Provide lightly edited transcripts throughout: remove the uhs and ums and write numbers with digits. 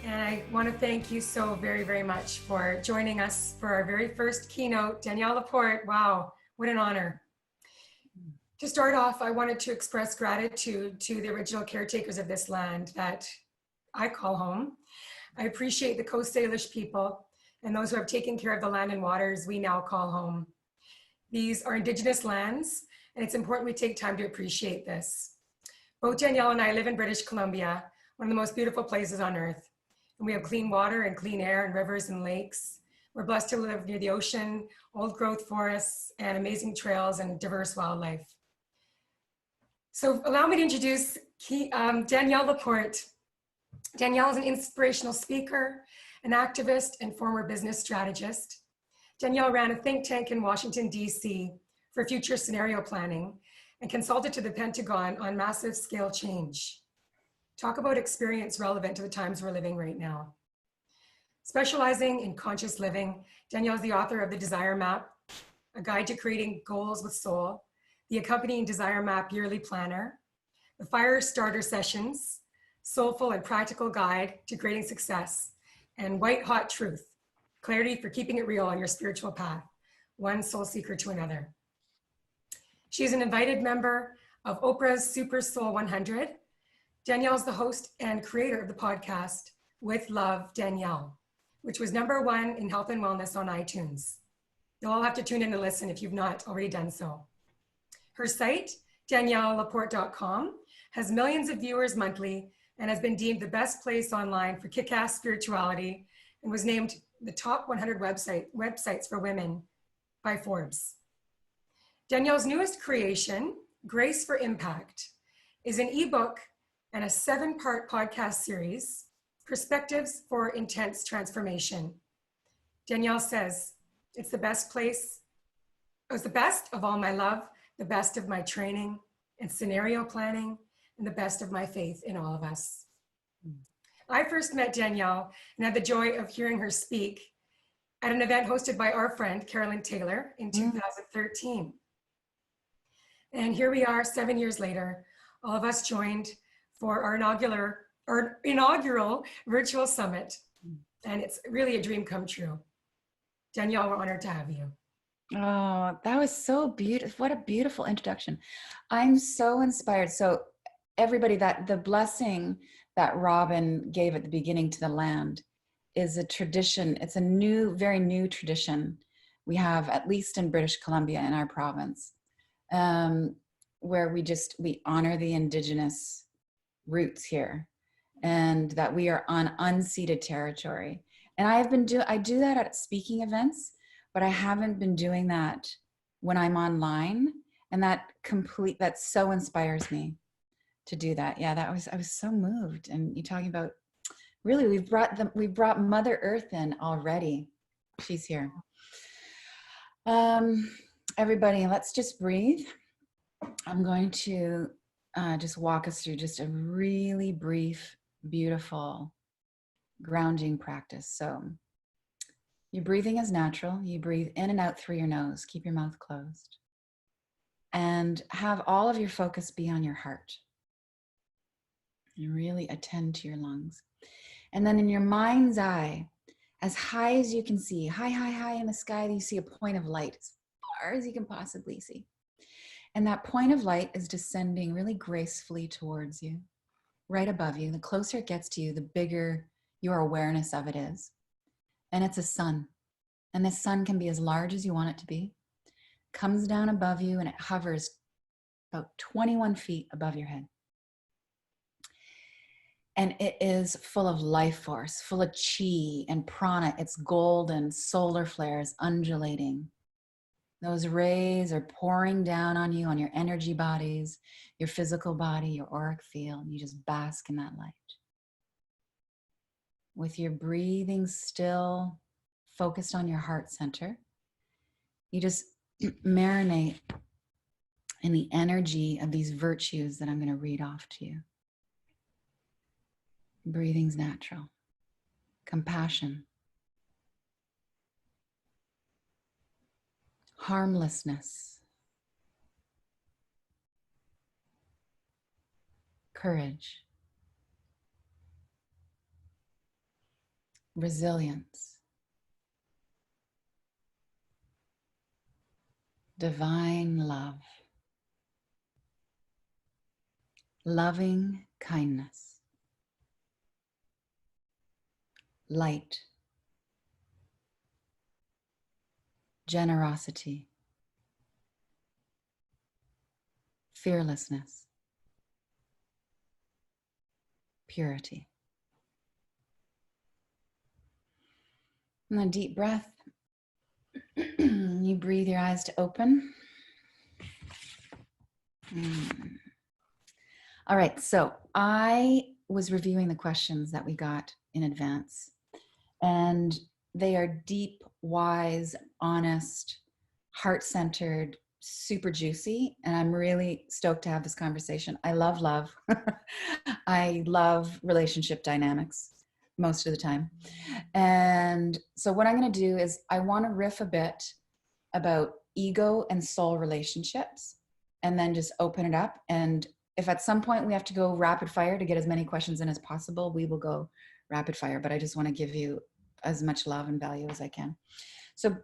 And I want to thank you so very, very much for joining us for our very first keynote. Danielle Laporte, wow, what an honor. To start off, I wanted to express gratitude to the original caretakers of this land that I call home. I appreciate the Coast Salish people and those who have taken care of the land and waters we now call home. These are Indigenous lands, and it's important we take time to appreciate this. Both Danielle and I live in British Columbia, one of the most beautiful places on earth. And we have clean water and clean air and rivers and lakes. We're blessed to live near the ocean, old growth forests, and amazing trails and diverse wildlife. So allow me to introduce Danielle Laporte. Danielle is an inspirational speaker, an activist, and former business strategist. Danielle ran a think tank in Washington, D.C. for future scenario planning and consulted to the Pentagon on massive scale change. Talk about experience relevant to the times we're living right now. Specializing in conscious living, Danielle is the author of The Desire Map, a guide to creating goals with soul, the accompanying Desire Map yearly planner, the Fire Starter Sessions, Soulful and Practical Guide to Creating Success, and White Hot Truth, clarity for keeping it real on your spiritual path, one soul seeker to another. She's an invited member of Oprah's Super Soul 100. Danielle is the host and creator of the podcast, With Love, Danielle, which was #1 in health and wellness on iTunes. You'll all have to tune in and listen if you've not already done so. Her site, daniellelaporte.com, has millions of viewers monthly and has been deemed the best place online for kick-ass spirituality and was named the top 100 websites for women by Forbes. Danielle's newest creation, Grace for Impact, is an ebook and a 7-part podcast series, Perspectives for Intense Transformation. Danielle says, it's the best place, it was the best of all my love, the best of my training and scenario planning, and the best of my faith in all of us. I first met Danielle and had the joy of hearing her speak at an event hosted by our friend, Carolyn Taylor, in 2013. And here we are 7 years later, all of us joined for our inaugural virtual summit. And it's really a dream come true. Danielle, we're honored to have you. Oh, that was so beautiful. What a beautiful introduction. I'm so inspired. So everybody, that the blessing that Robin gave at the beginning to the land is a tradition. It's a new, very new tradition we have, at least in British Columbia in our province, where we honor the Indigenous roots here and that we are on unceded territory. And I do that at speaking events, but I haven't been doing that when I'm online, and that so inspires me to do that. Yeah, I was so moved. And you're talking about, really, we brought Mother Earth in already. She's here. Everybody, let's just breathe. I'm going to just walk us through just a really brief, beautiful grounding practice. So your breathing is natural. You breathe in and out through your nose. Keep your mouth closed. And have all of your focus be on your heart. And really attend to your lungs. And then in your mind's eye, as high as you can see, high in the sky, you see a point of light as far as you can possibly see. And that point of light is descending really gracefully towards you, right above you. The closer it gets to you, the bigger your awareness of it is. And it's a sun. And the sun can be as large as you want it to be. Comes down above you and it hovers about 21 feet above your head. And it is full of life force, full of chi and prana. It's golden, solar flares undulating. Those rays are pouring down on you, on your energy bodies, your physical body, your auric field. You just bask in that light. With your breathing still focused on your heart center, you just marinate in the energy of these virtues that I'm going to read off to you. Breathing's natural. Compassion. Harmlessness. Courage. resilience, divine love, loving kindness, light, generosity, fearlessness, purity. And a deep breath. You breathe your eyes to open. All right, so I was reviewing the questions that we got in advance, and they are deep, wise, honest, heart-centered, super juicy, and I'm really stoked to have this conversation. I love love. I love relationship dynamics most of the time. And so what I'm going to do is I want to riff a bit about ego and soul relationships, and then just open it up. And if at some point we have to go rapid fire to get as many questions in as possible, we will go rapid fire. But I just want to give you as much love and value as I can. So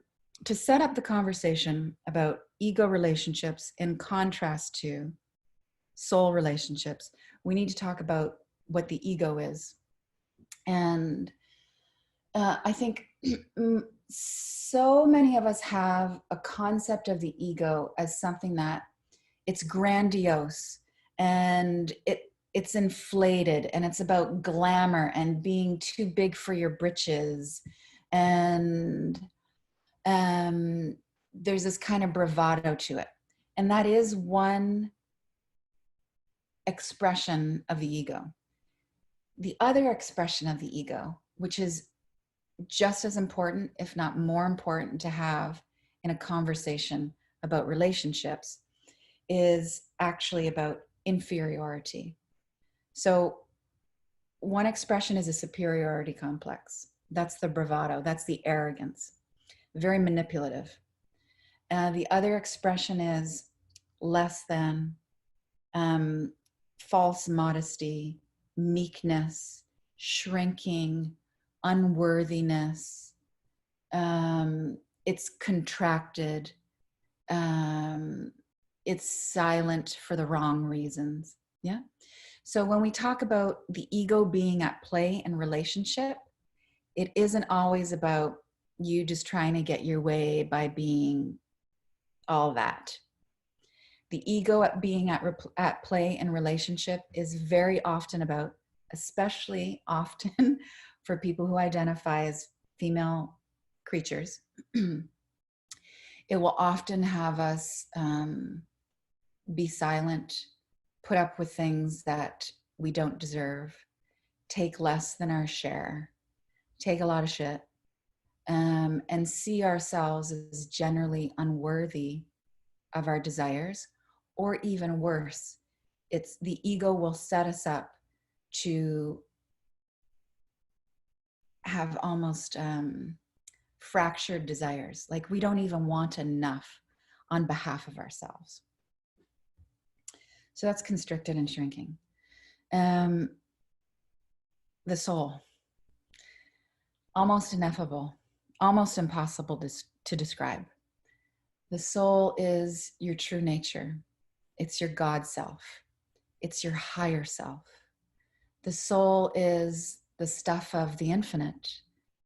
to set up the conversation about ego relationships in contrast to soul relationships, we need to talk about what the ego is. And I think so many of us have a concept of the ego as something that it's grandiose and it's inflated and it's about glamour and being too big for your britches. And there's this kind of bravado to it. And that is one expression of the ego. The other expression of the ego, which is just as important, if not more important to have in a conversation about relationships, is actually about inferiority. So one expression is a superiority complex. That's the bravado, that's the arrogance, very manipulative. The other expression is less than, false modesty, meekness, shrinking, unworthiness. It's contracted. It's silent for the wrong reasons. Yeah. So when we talk about the ego being at play in relationship, it isn't always about you just trying to get your way by being all that. The ego being at play in relationship is very often about, especially often for people who identify as female creatures, it will often have us be silent, put up with things that we don't deserve, take less than our share, take a lot of shit, and see ourselves as generally unworthy of our desires. Or even worse, it's the ego will set us up to have almost fractured desires. Like we don't even want enough on behalf of ourselves. So that's constricted and shrinking. The soul, almost ineffable, almost impossible to describe. The soul is your true nature. It's your God self. It's your higher self. The soul is the stuff of the infinite.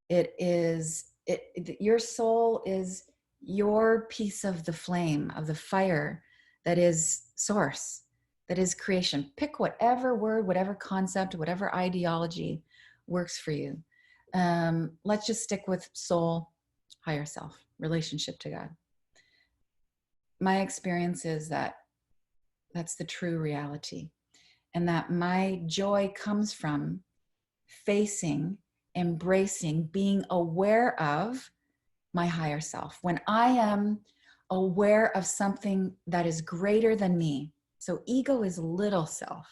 Your soul is your piece of the flame, of the fire that is source, that is creation. Pick whatever word, whatever concept, whatever ideology works for you. Let's just stick with soul, higher self, relationship to God. My experience is that that's the true reality, and that my joy comes from facing, embracing, being aware of my higher self. When I am aware of something that is greater than me, so ego is little self,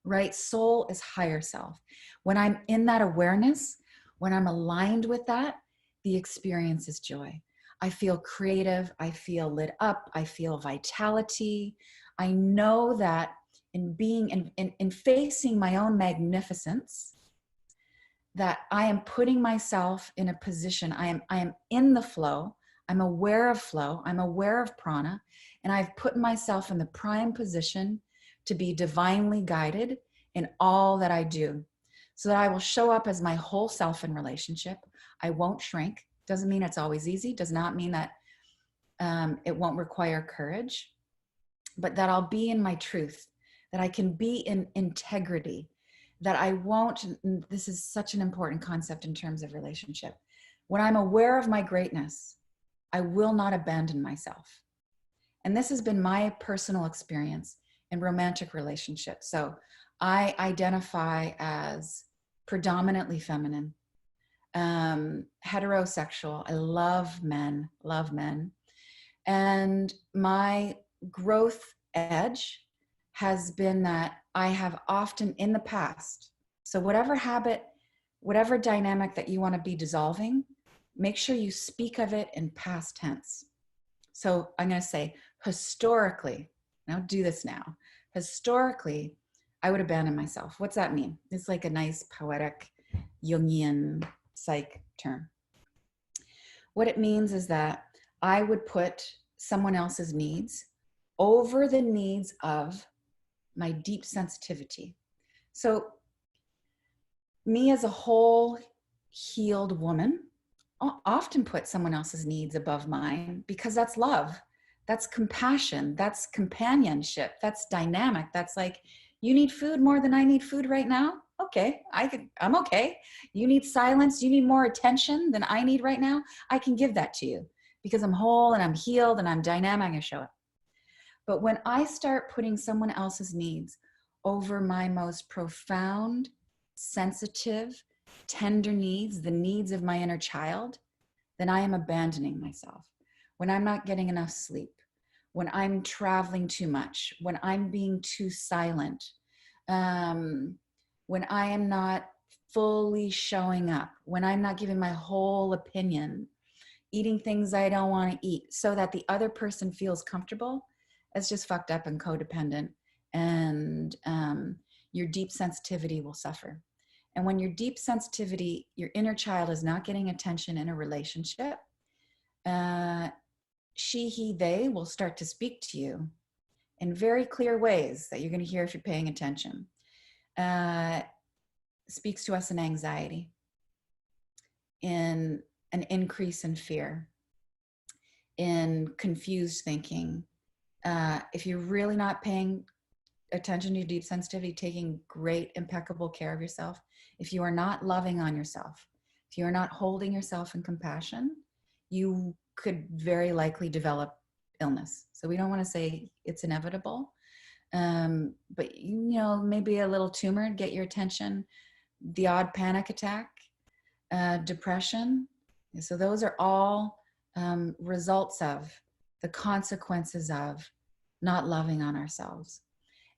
right? Soul is higher self. When I'm in that awareness, when I'm aligned with that, the experience is joy. I feel creative, I feel lit up, I feel vitality. I know that in being, in facing my own magnificence, that I am putting myself in a position, I am in the flow, I'm aware of flow, I'm aware of prana, and I've put myself in the prime position to be divinely guided in all that I do, so that I will show up as my whole self in relationship. I won't shrink. Doesn't mean it's always easy, does not mean that it won't require courage, but that I'll be in my truth, that I can be in integrity, that I won't, this is such an important concept in terms of relationship. When I'm aware of my greatness, I will not abandon myself. And this has been my personal experience in romantic relationships. So I identify as predominantly feminine, heterosexual. I love men. And my growth edge has been that I have often in the past, so whatever habit, whatever dynamic that you want to be dissolving, make sure you speak of it in past tense. So I'm going to say historically, and I'll do this now. Historically, I would abandon myself. What's that mean? It's like a nice poetic Jungian psych term. What it means is that I would put someone else's needs over the needs of my deep sensitivity. So me as a whole healed woman often put someone else's needs above mine, because that's love, that's compassion, that's companionship, that's dynamic. That's like, you need food more than I need food right now? Okay, I'm okay. You need silence, you need more attention than I need right now? I can give that to you because I'm whole and I'm healed and I'm dynamic and show up. But when I start putting someone else's needs over my most profound, sensitive, tender needs, the needs of my inner child, then I am abandoning myself. When I'm not getting enough sleep, when I'm traveling too much, when I'm being too silent, when I am not fully showing up, when I'm not giving my whole opinion, eating things I don't want to eat so that the other person feels comfortable, it's just fucked up and codependent. And your deep sensitivity will suffer. And when your deep sensitivity, your inner child is not getting attention in a relationship, she, he, they will start to speak to you in very clear ways that you're going to hear if you're paying attention. Speaks to us in anxiety, in an increase in fear, in confused thinking. If you're really not paying attention to your deep sensitivity, taking great, impeccable care of yourself, if you are not loving on yourself, if you are not holding yourself in compassion, you could very likely develop illness. So we don't want to say it's inevitable, but maybe a little tumor, get your attention, the odd panic attack, depression. So those are all results of the consequences of not loving on ourselves.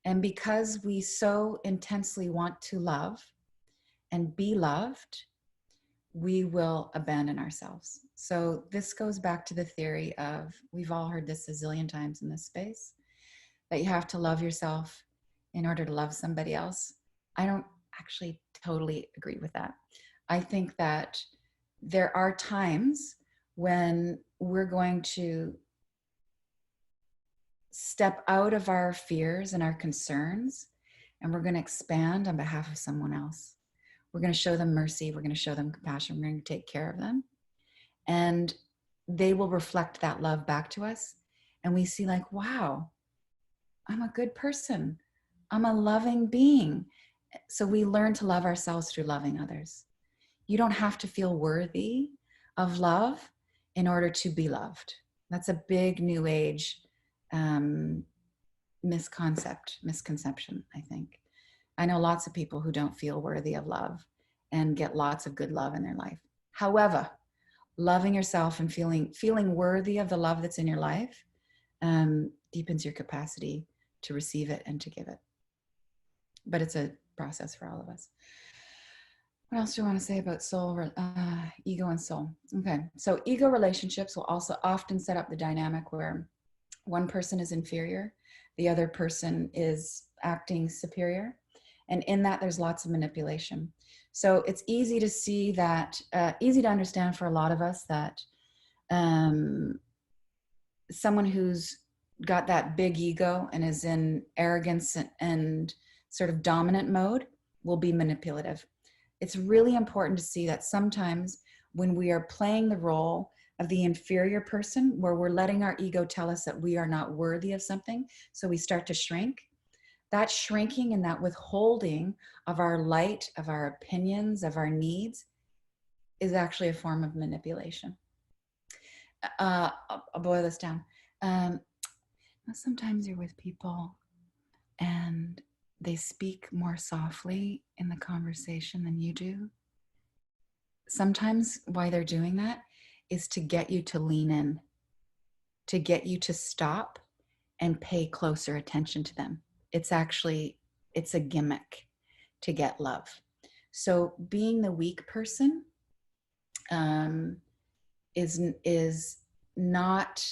And because we so intensely want to love and be loved, we will abandon ourselves. So this goes back to the theory of, we've all heard this a zillion times in this space, that you have to love yourself in order to love somebody else. I don't actually totally agree with that. I think that there are times when we're going to step out of our fears and our concerns, and we're going to expand on behalf of someone else. We're going to show them mercy. We're going to show them compassion. We're going to take care of them. And they will reflect that love back to us. And we see like, wow, I'm a good person. I'm a loving being. So we learn to love ourselves through loving others. You don't have to feel worthy of love in order to be loved. That's a big new age misconception, I think. I know lots of people who don't feel worthy of love and get lots of good love in their life. However, loving yourself and feeling worthy of the love that's in your life deepens your capacity to receive it and to give it. But it's a process for all of us. What else do you want to say about soul, ego and soul? Okay, so ego relationships will also often set up the dynamic where one person is inferior, the other person is acting superior, And in that, there's lots of manipulation. So it's easy to see that, easy to understand for a lot of us that someone who's got that big ego and is in arrogance and sort of dominant mode will be manipulative. It's really important to see that sometimes when we are playing the role of the inferior person, where we're letting our ego tell us that we are not worthy of something, so we start to shrink, that shrinking and that withholding of our light, of our opinions, of our needs is actually a form of manipulation. I'll boil this down. Sometimes you're with people and they speak more softly in the conversation than you do. Sometimes why they're doing that is to get you to lean in, to get you to stop and pay closer attention to them. It's a gimmick to get love. So being the weak person is not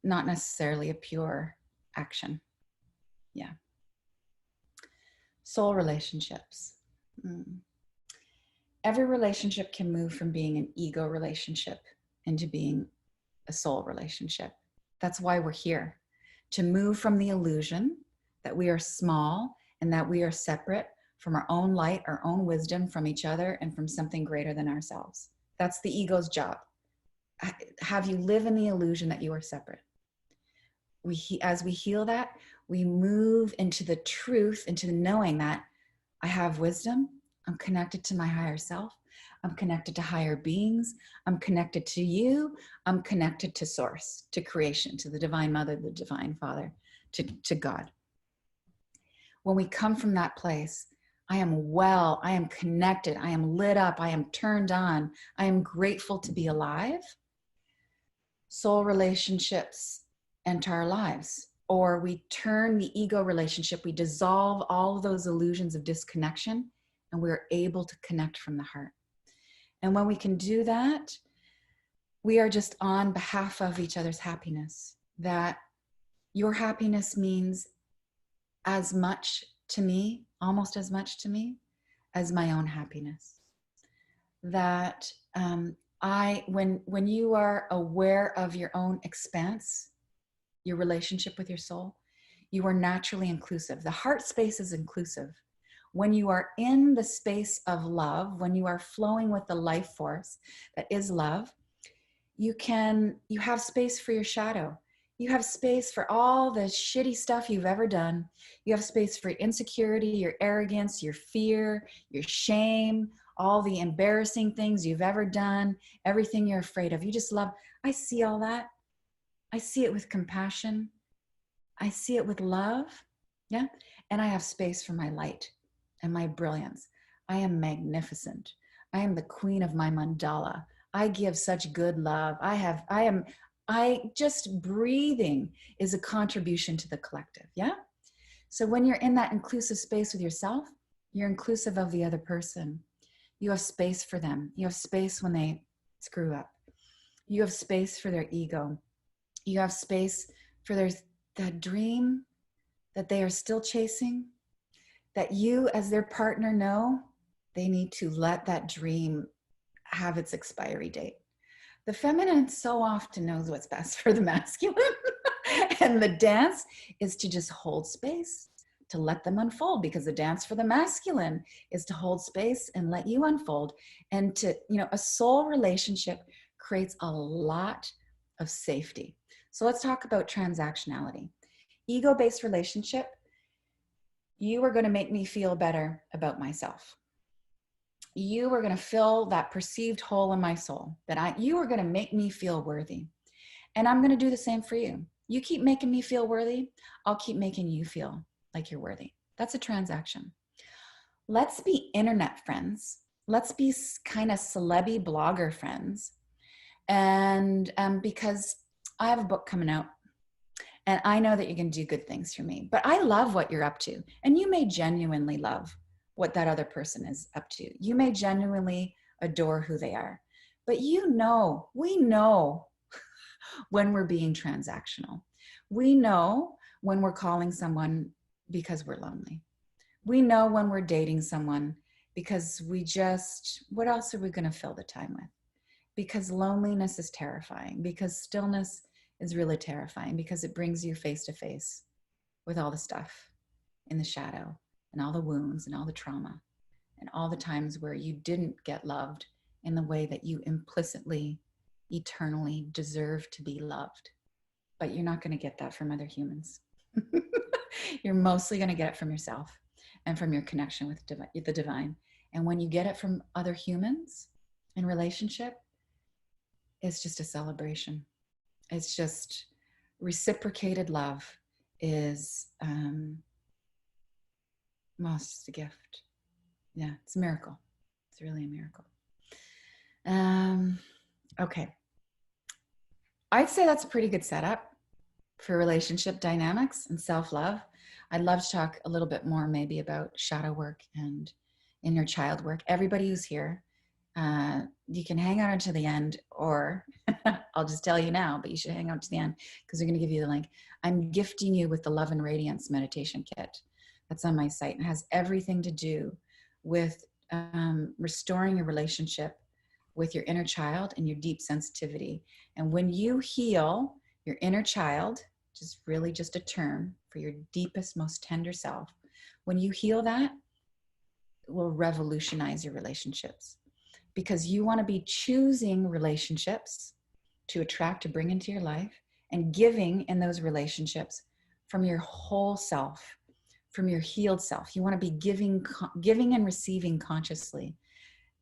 not necessarily a pure action. Yeah. Soul relationships. Every relationship can move from being an ego relationship into being a soul relationship. That's why we're here, to move from the illusion that we are small and that we are separate from our own light, our own wisdom, from each other, and from something greater than ourselves. That's the ego's job. Have you live in the illusion that you are separate. As we heal that, we move into the truth, into the knowing that I have wisdom, I'm connected to my higher self, I'm connected to higher beings, I'm connected to you, I'm connected to source, to creation, to the divine mother, the divine father, to God. When we come from that place, I am well, I am connected, I am lit up, I am turned on, I am grateful to be alive. Soul relationships enter our lives, or we turn the ego relationship, we dissolve all of those illusions of disconnection, and we're able to connect from the heart. And when we can do that, we are just on behalf of each other's happiness, that your happiness means as much to me, almost as much to me, as my own happiness. That when you are aware of your own expanse, your relationship with your soul, you are naturally inclusive. The heart space is inclusive. When you are in the space of love, when you are flowing with the life force that is love, you have space for your shadow. You have space for all the shitty stuff you've ever done. You have space for insecurity, your arrogance, your fear, your shame, all the embarrassing things you've ever done, everything you're afraid of. You just love. I see all that. I see it with compassion. I see it with love. Yeah. And I have space for my light and my brilliance. I am magnificent. I am the queen of my mandala. I give such good love. Just breathing is a contribution to the collective. Yeah. So when you're in that inclusive space with yourself, you're inclusive of the other person. You have space for them. You have space when they screw up. You have space for their ego. You have space for that dream that they are still chasing, that you as their partner know they need to let that dream have its expiry date. The feminine so often knows what's best for the masculine. And the dance is to just hold space, to let them unfold, because the dance for the masculine is to hold space and let you unfold. And a soul relationship creates a lot of safety. So let's talk about transactionality. Ego-based relationship, you are going to make me feel better about myself. You are going to fill that perceived hole in my soul, you are going to make me feel worthy. And I'm going to do the same for you. You keep making me feel worthy, I'll keep making you feel like you're worthy. That's a transaction. Let's be internet friends. Let's be kind of celeb blogger friends. And because I have a book coming out, and I know that you're going to do good things for me, but I love what you're up to. And you may genuinely love what that other person is up to. You may genuinely adore who they are, but we know when we're being transactional. We know when we're calling someone because we're lonely. We know when we're dating someone because what else are we going to fill the time with? Because loneliness is terrifying, because stillness is really terrifying, because it brings you face to face with all the stuff in the shadow and all the wounds and all the trauma and all the times where you didn't get loved in the way that you implicitly, eternally deserve to be loved. But you're not going to get that from other humans. You're mostly going to get it from yourself and from your connection with the divine. And when you get it from other humans in relationship, it's just a celebration. It's just reciprocated love is, well, it's just a gift. Yeah, it's a miracle. It's really a miracle. Okay. I'd say that's a pretty good setup for relationship dynamics and self-love. I'd love to talk a little bit more maybe about shadow work and inner child work. Everybody who's here, you can hang out until the end, or I'll just tell you now, but you should hang out to the end because we're going to give you the link. I'm gifting you with the Love and Radiance meditation kit that's on my site. It has everything to do with restoring your relationship with your inner child and your deep sensitivity. And when you heal your inner child, which is really just a term for your deepest, most tender self, when you heal that, it will revolutionize your relationships, because you want to be choosing relationships to attract, to bring into your life, and giving in those relationships from your whole self, from your healed self. You want to be giving and receiving consciously.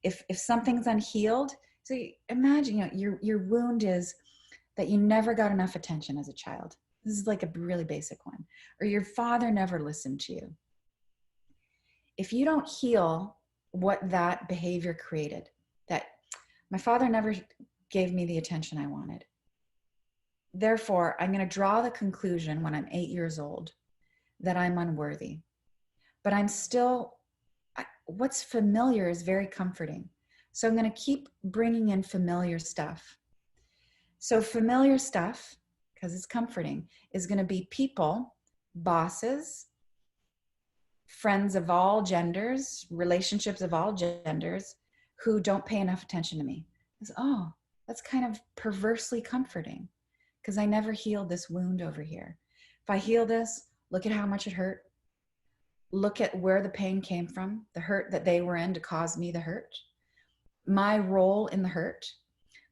If something's unhealed, so imagine, your wound is that you never got enough attention as a child. This is like a really basic one. Or your father never listened to you. If you don't heal what that behavior created, that my father never gave me the attention I wanted, therefore I'm going to draw the conclusion when I'm 8 years old that I'm unworthy. But I'm still, what's familiar is very comforting. So I'm going to keep bringing in familiar stuff. So familiar stuff, because it's comforting, is going to be people, bosses, friends of all genders, relationships of all genders who don't pay enough attention to me. It's, oh, that's kind of perversely comforting because I never healed this wound over here. If I heal this, look at how much it hurt. Look at where the pain came from, the hurt that they were in to cause me the hurt, my role in the hurt,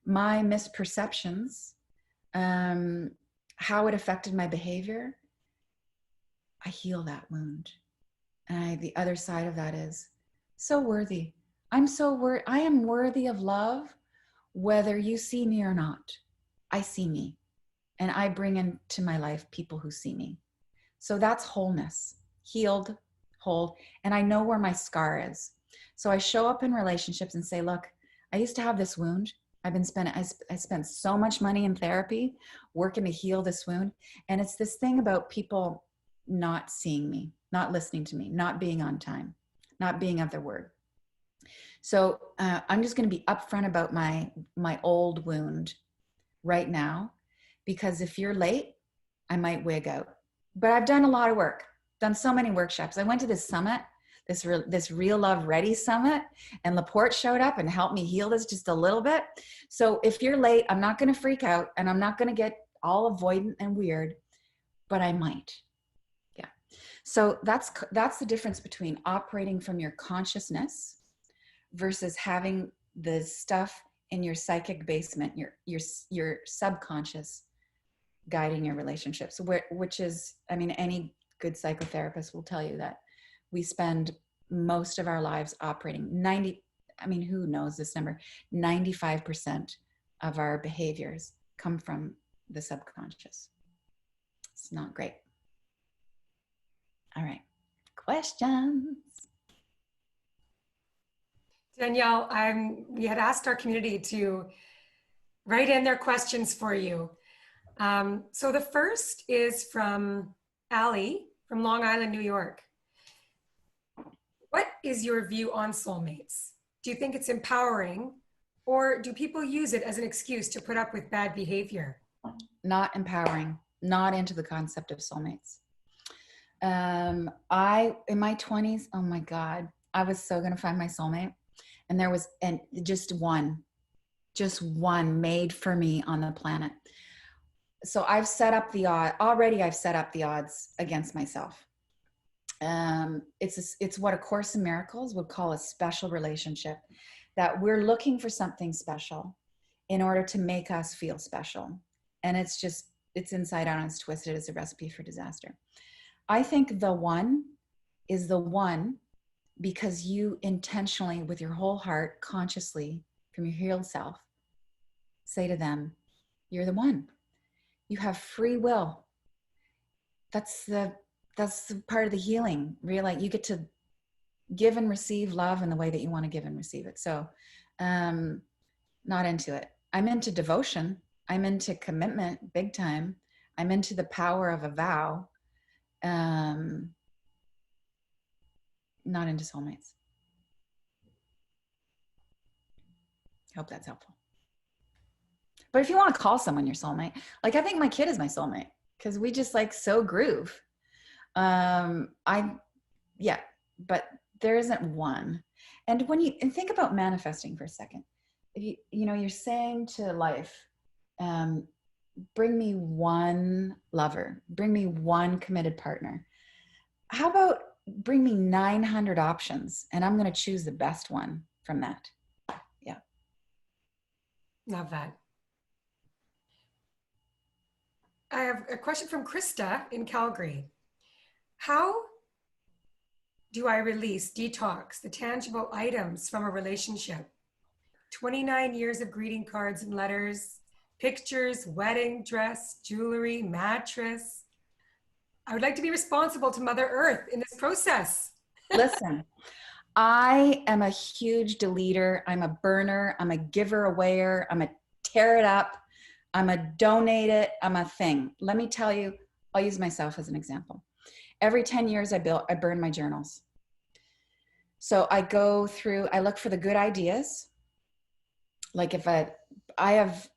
my misperceptions, how it affected my behavior. I heal that wound. And the other side of that is so worthy. I am worthy of love, whether you see me or not. I see me, and I bring into my life people who see me. So that's wholeness, healed, whole, and I know where my scar is. So I show up in relationships and say, look, I used to have this wound. I spent so much money in therapy working to heal this wound. And it's this thing about people not seeing me, not listening to me, not being on time, not being of their word. So I'm just going to be upfront about my old wound right now, because if you're late, I might wig out. But I've done a lot of work, done so many workshops. I went to this summit, this Real Love Ready summit, and Laporte showed up and helped me heal this just a little bit. So if you're late, I'm not going to freak out, and I'm not going to get all avoidant and weird, but I might. Yeah. So that's the difference between operating from your consciousness versus having the stuff in your psychic basement, your subconscious guiding your relationships, which is, I mean, any good psychotherapist will tell you that we spend most of our lives operating who knows this number? 95% of our behaviors come from the subconscious. It's not great. All right, questions? Danielle, we had asked our community to write in their questions for you. So the first is from Allie from Long Island, New York. What is your view on soulmates? Do you think it's empowering, or do people use it as an excuse to put up with bad behavior? Not empowering. not into the concept of soulmates. In my 20s, oh my God, I was so going to find my soulmate. And there was, and just one made for me on the planet. So I've set up the odd already. I've set up the odds against myself. It's what A Course in Miracles would call a special relationship, that we're looking for something special in order to make us feel special. And it's inside out and it's twisted. It's a recipe for disaster. I think the one is the one because you intentionally, with your whole heart, consciously, from your healed self, say to them, you're the one. You have free will. That's the part of the healing. Realize you get to give and receive love in the way that you want to give and receive it. So, not into it. I'm into devotion. I'm into commitment, big time. I'm into the power of a vow. Not into soulmates. Hope that's helpful. But if you want to call someone your soulmate, like I think my kid is my soulmate because we just like so groove. But there isn't one. And when you think about manifesting for a second, if you're saying to life, bring me one lover, bring me one committed partner. How about bring me 900 options and I'm going to choose the best one from that. Yeah. Love that. I have a question from Krista in Calgary. How do I release, detox the tangible items from a relationship? 29 years of greeting cards and letters, pictures, wedding dress, jewelry, mattress. I would like to be responsible to Mother Earth in this process. Listen, I am a huge deleter. I'm a burner. I'm a giver awayer. I'm a tear it up. I'm a donate it. I'm a thing. Let me tell you, I'll use myself as an example. Every 10 years I burn my journals. So I go through, I look for the good ideas. Like if I have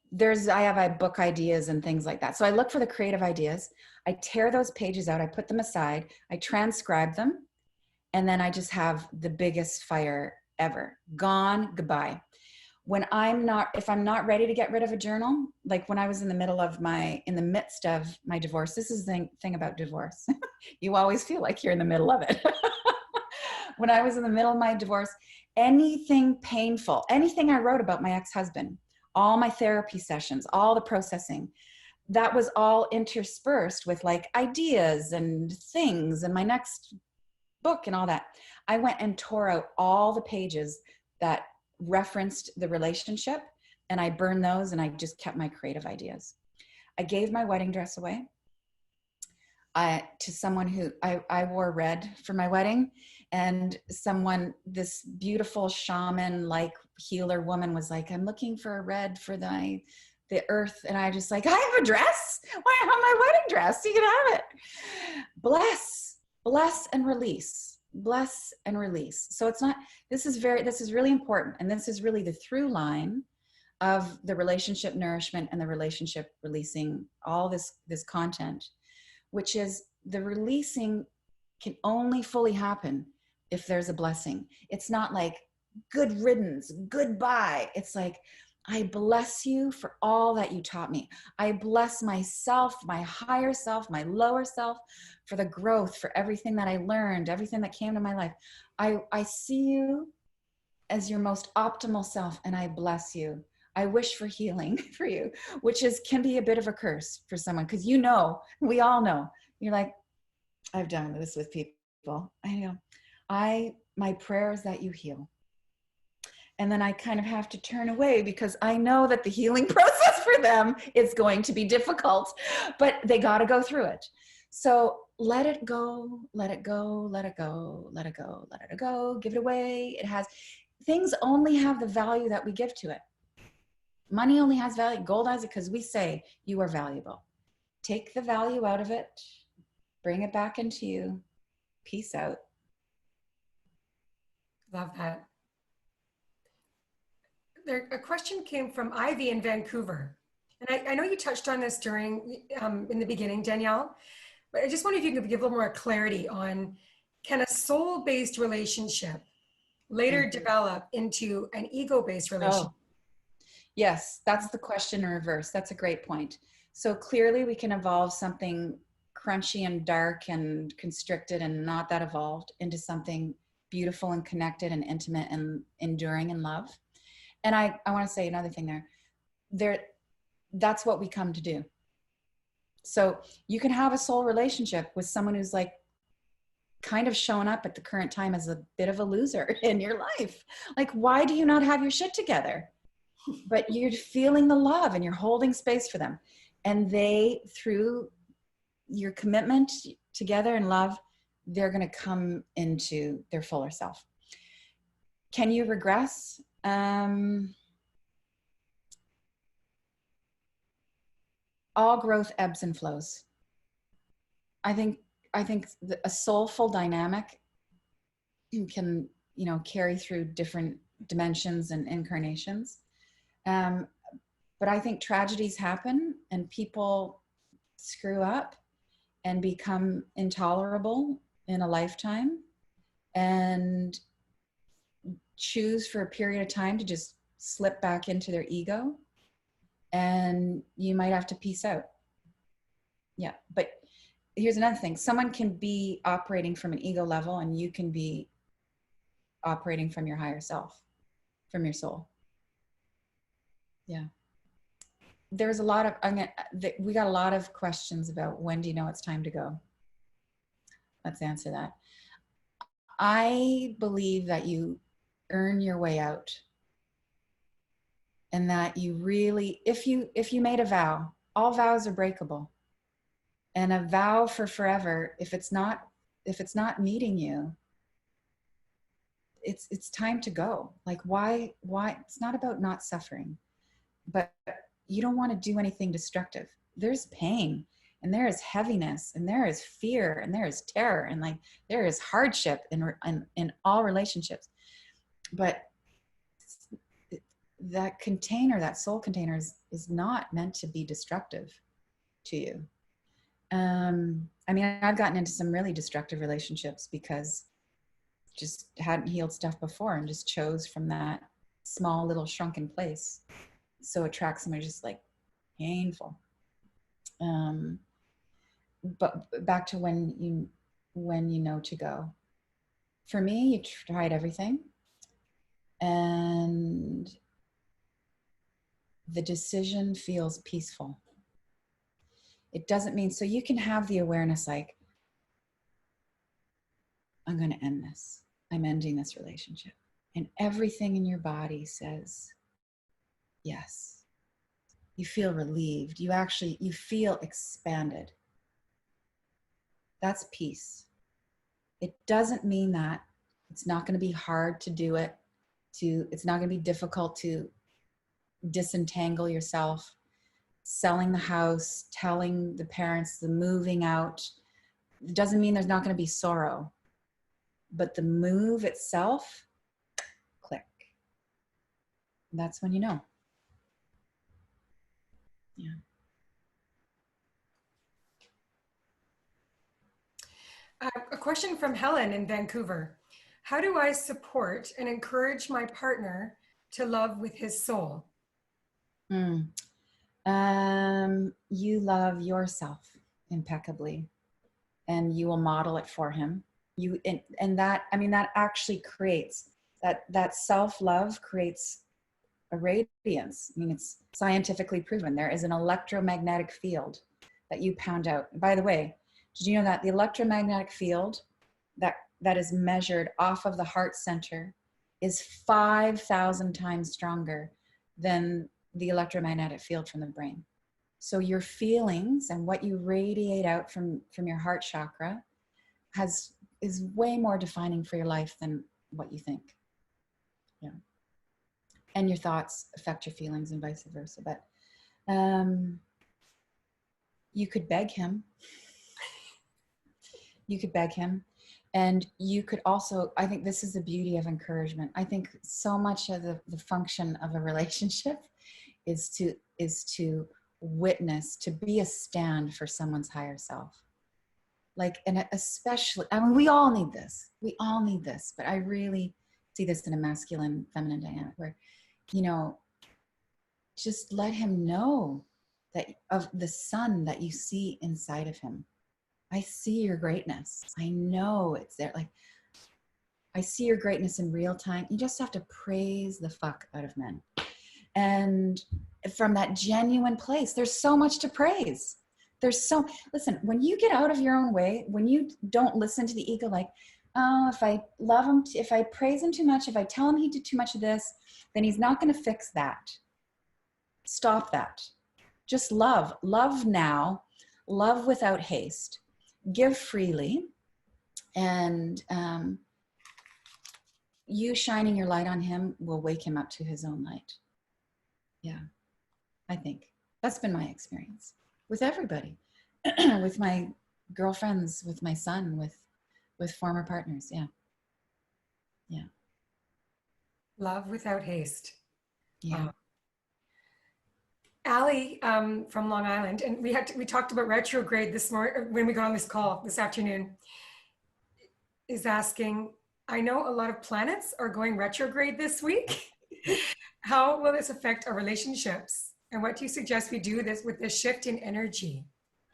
book ideas and things like that. So I look for the creative ideas. I tear those pages out. I put them aside. I transcribe them. And then I just have the biggest fire ever. Gone, goodbye. If I'm not ready to get rid of a journal, like when I was in the midst of my divorce, this is the thing about divorce. You always feel like you're in the middle of it. When I was in the middle of my divorce, anything painful, anything I wrote about my ex-husband, all my therapy sessions, all the processing, that was all interspersed with like ideas and things and my next book and all that. I went and tore out all the pages that referenced the relationship and I burned those and I just kept my creative ideas. I gave my wedding dress away to someone who I wore red for my wedding, and this beautiful shaman-like healer woman was like, I'm looking for a red for the earth. And I just like, I have a dress. Why I have my wedding dress? You can have it. Bless and release. Bless and release. So this is really important. And this is really the through line of the relationship nourishment and the relationship releasing, all this content, which is the releasing can only fully happen if there's a blessing. It's not like good riddance, goodbye. It's like, I bless you for all that you taught me. I bless myself, my higher self, my lower self, for the growth, for everything that I learned, everything that came to my life. I see you as your most optimal self, and I bless you. I wish for healing for you, which can be a bit of a curse for someone, because we all know. You're like, I've done this with people. I know. My prayer is that you heal. And then I kind of have to turn away because I know that the healing process for them is going to be difficult, but they got to go through it. So let it go, let it go, let it go, let it go, let it go, give it away. Things only have the value that we give to it. Money only has value. Gold has it because we say you are valuable. Take the value out of it, bring it back into you. Peace out. Love that. A question came from Ivy in Vancouver. And I know you touched on this during in the beginning, Danielle, but I just wonder if you could give a little more clarity on, can a soul-based relationship later develop into an ego-based relationship? Oh, yes, that's the question in reverse. That's a great point. So clearly we can evolve something crunchy and dark and constricted and not that evolved into something beautiful and connected and intimate and enduring and love. And I want to say another thing there, that's what we come to do. So you can have a soul relationship with someone who's like kind of shown up at the current time as a bit of a loser in your life. Like, why do you not have your shit together? But you're feeling the love and you're holding space for them. And they, through your commitment together in love, they're going to come into their fuller self. Can you regress? All growth ebbs and flows. I think a soulful dynamic can, carry through different dimensions and incarnations. But I think tragedies happen and people screw up and become intolerable in a lifetime and choose for a period of time to just slip back into their ego, and you might have to peace out. Yeah, but here's another thing. Someone can be operating from an ego level and you can be operating from your higher self, from your soul. Yeah. There's a lot of, we got a lot of questions about when do you know it's time to go? Let's answer that. I believe that you earn your way out, and that you really, if you made a vow, all vows are breakable. And a vow for forever, if it's not meeting you, it's time to go. Like, why? It's not about not suffering, but you don't want to do anything destructive. There's pain, and there is heaviness, and there is fear, and there is terror, and like there is hardship in all relationships. But that container, that soul container, is not meant to be destructive to you. I mean, I've gotten into some really destructive relationships because just hadn't healed stuff before and just chose from that small little shrunken place. So attract someone just like painful. But back to when you know to go. For me, you tried everything, and the decision feels peaceful. It doesn't mean, so you can have the awareness like, I'm going to end this. I'm ending this relationship. And everything in your body says, yes. You feel relieved. You feel expanded. That's peace. It doesn't mean that it's not going to be hard to do it. It's not going to be difficult to disentangle yourself, selling the house, telling the parents, the moving out. It doesn't mean there's not going to be sorrow, but the move itself, click. That's when you know. Yeah. A question from Helen in Vancouver. How do I support and encourage my partner to love with his soul? You love yourself impeccably, and you will model it for him. And that, I mean, that actually creates that self-love creates a radiance. I mean, it's scientifically proven. There is an electromagnetic field that you pound out. By the way, did you know that the electromagnetic field that is measured off of the heart center is 5,000 times stronger than the electromagnetic field from the brain? So your feelings and what you radiate out from your heart chakra is way more defining for your life than what you think. Yeah. And your thoughts affect your feelings and vice versa. But you could beg him. You could beg him. And you could also, I think this is the beauty of encouragement. I think so much of the function of a relationship is to witness, to be a stand for someone's higher self. Like, and especially, I mean, we all need this. We all need this, but I really see this in a masculine, feminine dynamic where, you know, just let him know that of the sun that you see inside of him. I see your greatness. I know it's there. Like, I see your greatness in real time. You just have to praise the fuck out of men. And from that genuine place, there's so much to praise. Listen, when you get out of your own way, when you don't listen to the ego, like, oh, if I love him, if I praise him too much, if I tell him he did too much of this, then he's not going to fix that. Stop that. Just love now, love without haste, give freely, and you shining your light on him will wake him up to his own light. Yeah, I think that's been my experience with everybody, with my girlfriends, with my son, with former partners. Yeah. Yeah. Love without haste. Yeah. Allie from Long Island, and we talked about retrograde this morning when we got on this call this afternoon, is asking, I know a lot of planets are going retrograde this week. How will this affect our relationships? And what do you suggest we do with this shift in energy?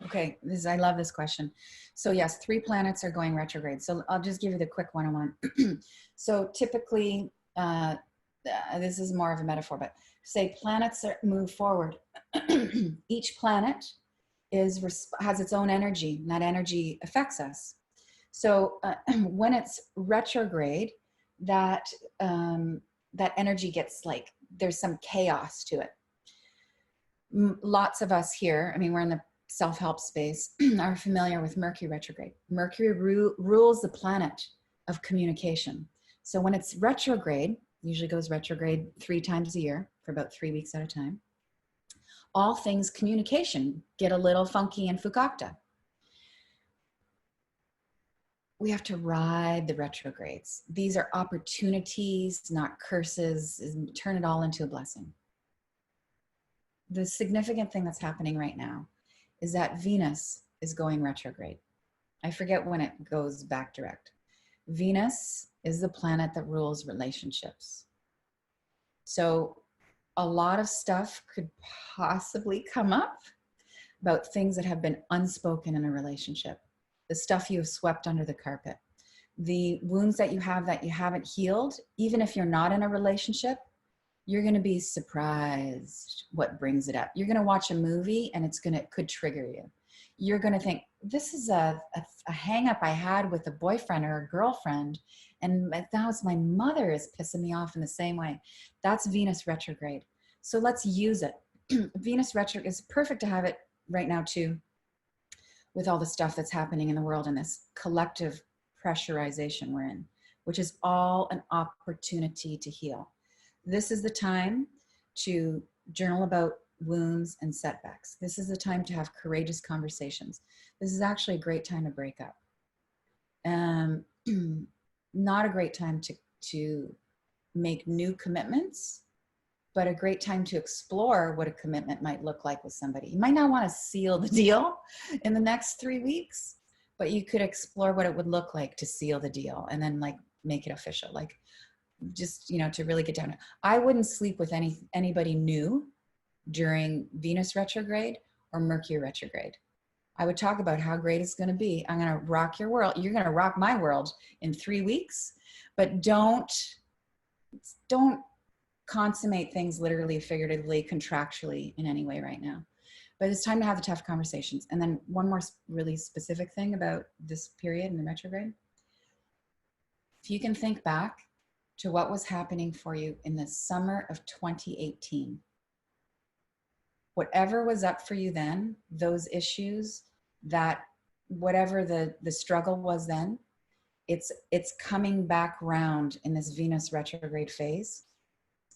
Okay, I love this question. So yes, 3 planets are going retrograde. So I'll just give you the quick one-on-one. So typically, this is more of a metaphor, but say planets move forward. Each planet has its own energy, and that energy affects us. So when it's retrograde, that energy gets like, there's some chaos to it. Lots of us here, I mean, we're in the self-help space, are familiar with Mercury retrograde. Mercury rules the planet of communication. So when it's retrograde, usually goes retrograde 3 times a year for about 3 weeks at a time, all things communication get a little funky and fukakta. We have to ride the retrogrades. These are opportunities, not curses. Turn it all into a blessing. The significant thing that's happening right now is that Venus is going retrograde. I forget when it goes back direct. Venus is the planet that rules relationships. So a lot of stuff could possibly come up about things that have been unspoken in a relationship. The stuff you have swept under the carpet. The wounds that you haven't healed, even if you're not in a relationship, you're going to be surprised what brings it up. You're going to watch a movie and it could trigger you. You're going to think, this is a hang up I had with a boyfriend or a girlfriend, and now it's my mother is pissing me off in the same way. That's Venus retrograde. So let's use it. Venus retrograde is perfect to have it right now too, with all the stuff that's happening in the world and this collective pressurization we're in, which is all an opportunity to heal. This is the time to journal about wounds and setbacks. This is the time to have courageous conversations. This is actually a great time to break up. Not a great time to make new commitments, but a great time to explore what a commitment might look like with somebody. You might not want to seal the deal in the next 3 weeks, but you could explore what it would look like to seal the deal and then like make it official. Like, just, you know, to really get down to it. I wouldn't sleep with anybody new during Venus retrograde or Mercury retrograde. I would talk about how great it's going to be. I'm going to rock your world. You're going to rock my world in 3 weeks, but don't consummate things literally, figuratively, contractually in any way right now. But it's time to have the tough conversations. And then one more really specific thing about this period in the retrograde. If you can think back to what was happening for you in the summer of 2018. Whatever was up for you then, those issues, that whatever the struggle was then, it's coming back round in this Venus retrograde phase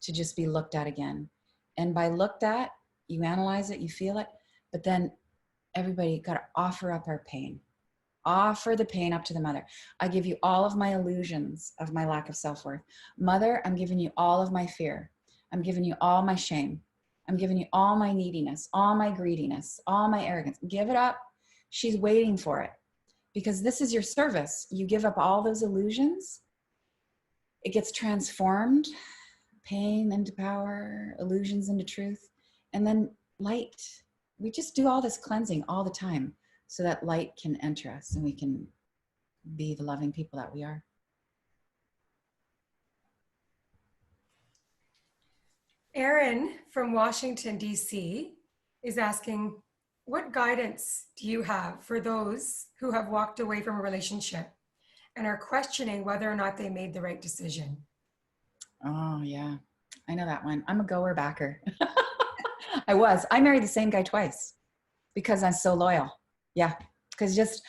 to just be looked at again. And by looked at, you analyze it, you feel it, but then everybody got to offer up our pain. Offer the pain up to the mother. I give you all of my illusions of my lack of self-worth. Mother, I'm giving you all of my fear. I'm giving you all my shame. I'm giving you all my neediness, all my greediness, all my arrogance. Give it up. She's waiting for it because this is your service. You give up all those illusions. It gets transformed, pain into power, illusions into truth, and then light. We just do all this cleansing all the time so that light can enter us and we can be the loving people that we are. Erin from Washington, D.C. is asking, what guidance do you have for those who have walked away from a relationship and are questioning whether or not they made the right decision? Oh, yeah. I know that one. I'm a goer backer. I married the same guy twice because I'm so loyal. Yeah. Because just,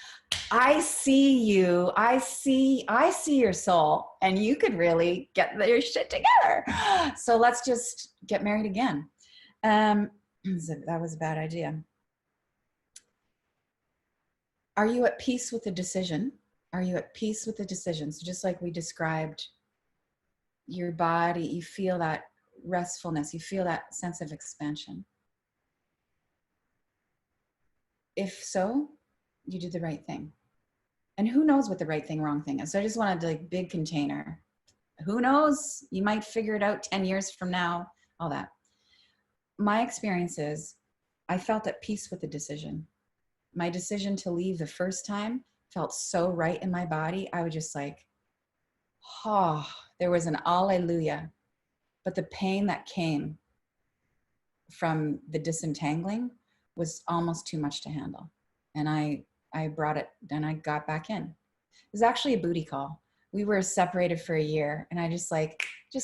I see you, I see your soul, and you could really get your shit together. So let's just get married again. That was a bad idea. Are you at peace with the decision? Are you at peace with the decision? So just like we described, your body, you feel that restfulness, you feel that sense of expansion. If so, you did the right thing. And who knows what the right thing, wrong thing is. So I just wanted like big container. Who knows? You might figure it out 10 years from now, all that. My experience is I felt at peace with the decision. My decision to leave the first time felt so right in my body. I was just like, oh, there was an alleluia. But the pain that came from the disentangling was almost too much to handle. And I brought it and I got back in. It was actually a booty call. We were separated for a year and I just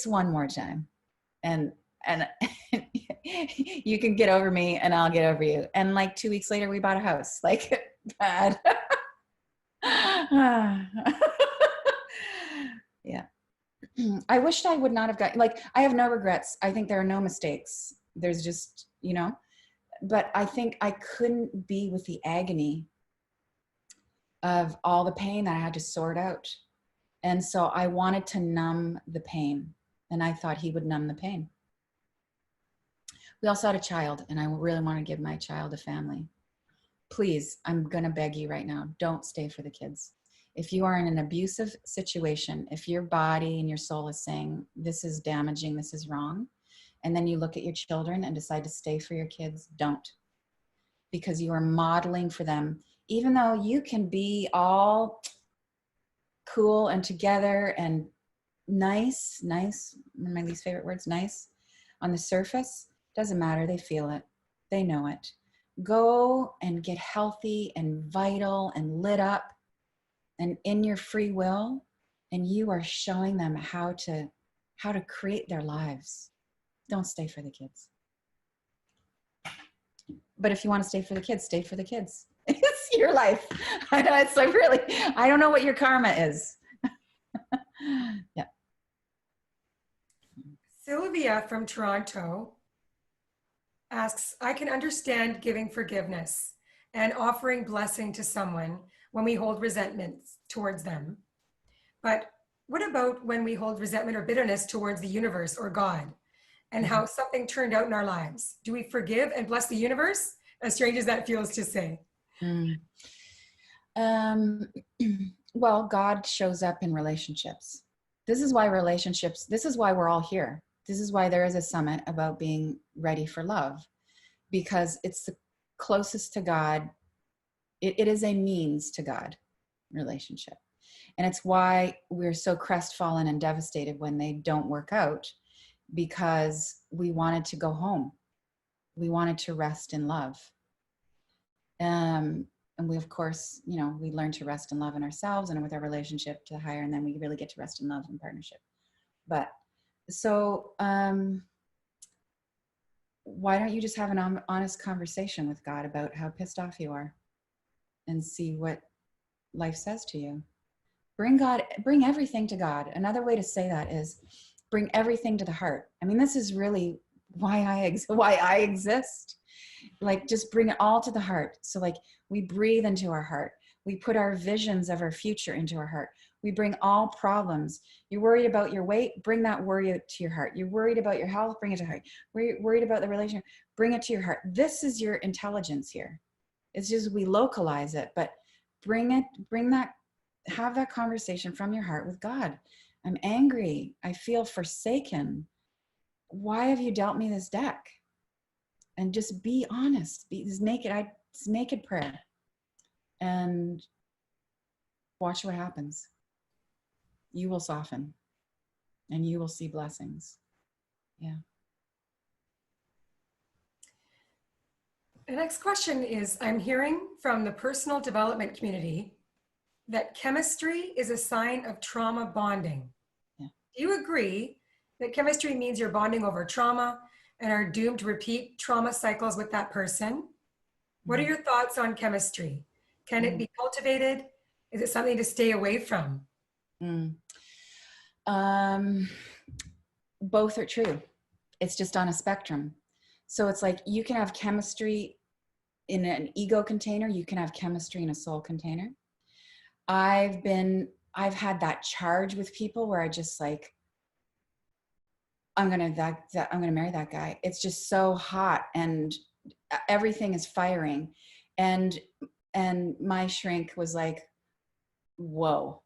one more time. And you can get over me and I'll get over you. And like 2 weeks later, we bought a house. Like, bad. Yeah. I wished I would not have gotten, like, I have no regrets. I think there are no mistakes. There's just, but I think I couldn't be with the agony of all the pain that I had to sort out. And so I wanted to numb the pain, and I thought he would numb the pain. We also had a child, and I really want to give my child a family. Please, I'm going to beg you right now, don't stay for the kids. If you are in an abusive situation, if your body and your soul is saying, this is damaging, this is wrong, and then you look at your children and decide to stay for your kids, don't. Because you are modeling for them, even though you can be all cool and together and nice, one of my least favorite words, nice, on the surface, doesn't matter, they feel it, they know it. Go and get healthy and vital and lit up and in your free will, and you are showing them how to create their lives. Don't stay for the kids. But if you want to stay for the kids, stay for the kids. It's your life. I know, it's like, really, I don't know what your karma is. Yeah. Sylvia from Toronto asks, I can understand giving forgiveness and offering blessing to someone when we hold resentment towards them. But what about when we hold resentment or bitterness towards the universe or God and how something turned out in our lives? Do we forgive and bless the universe? As strange as that feels to say. Well, God shows up in relationships. This is why we're all here. This is why there is a summit about being ready for love, because it's the closest to God. It is a means to God relationship. And it's why we're so crestfallen and devastated when they don't work out, because we wanted to go home. We wanted to rest in love. And we, of course, we learn to rest in love in ourselves and with our relationship to the higher, and then we really get to rest in love in partnership. But so why don't you just have an honest conversation with God about how pissed off you are and see what life says to you? Bring everything to God. Another way to say that is bring everything to the heart. I mean, this is really why I exist. Like, just bring it all to the heart. So like, we breathe into our heart. We put our visions of our future into our heart. We bring all problems. You're worried about your weight, bring that worry to your heart. You're worried about your health, bring it to heart. Worried about the relationship, bring it to your heart. This is your intelligence here. It's just we localize it, but bring that, have that conversation from your heart with God. I'm angry. I feel forsaken. Why have you dealt me this deck? And just be honest. Be this naked prayer. And watch what happens. You will soften and you will see blessings. Yeah. The next question is, I'm hearing from the personal development community that chemistry is a sign of trauma bonding. Yeah. Do you agree that chemistry means you're bonding over trauma and are doomed to repeat trauma cycles with that person? What are your thoughts on chemistry? Can it be cultivated? Is it something to stay away from? Both are true. It's just on a spectrum. So it's like you can have chemistry in an ego container. You can have chemistry in a soul container. I've had that charge with people where I just like, I'm gonna marry that guy. It's just so hot and everything is firing. And my shrink was like, whoa,